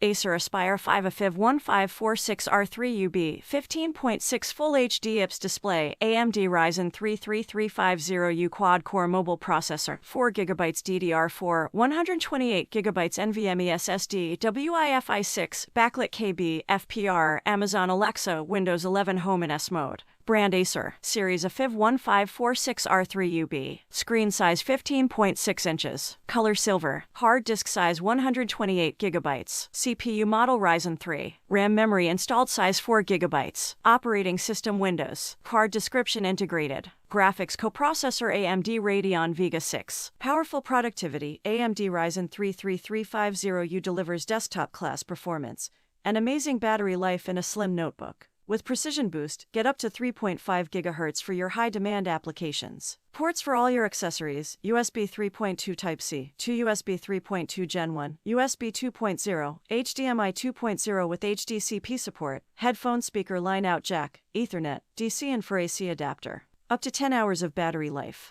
Acer Aspire A515-46-R3UB 15.6 Full HD IPS display, AMD Ryzen 33350U quad-core mobile processor, 4GB DDR4, 128GB NVMe SSD, WIFI6, Backlit KB, FPR, Amazon Alexa, Windows 11 Home and S Mode. Brand Acer, Series A515-46-R3UB. Screen size 15.6 inches. Color silver. Hard disk size 128GB. CPU Model Ryzen 3. RAM memory installed size 4GB. Operating system Windows. Card description integrated. Graphics Coprocessor AMD Radeon Vega 6. Powerful productivity AMD Ryzen 33350U delivers desktop-class performance and amazing battery life in a slim notebook. With Precision Boost, get up to 3.5 GHz for your high-demand applications. Ports for all your accessories: USB 3.2 Type-C, 2 USB 3.2 Gen 1, USB 2.0, HDMI 2.0 with HDCP support, headphone speaker line-out jack, Ethernet, DC and for AC adapter. Up to 10 hours of battery life.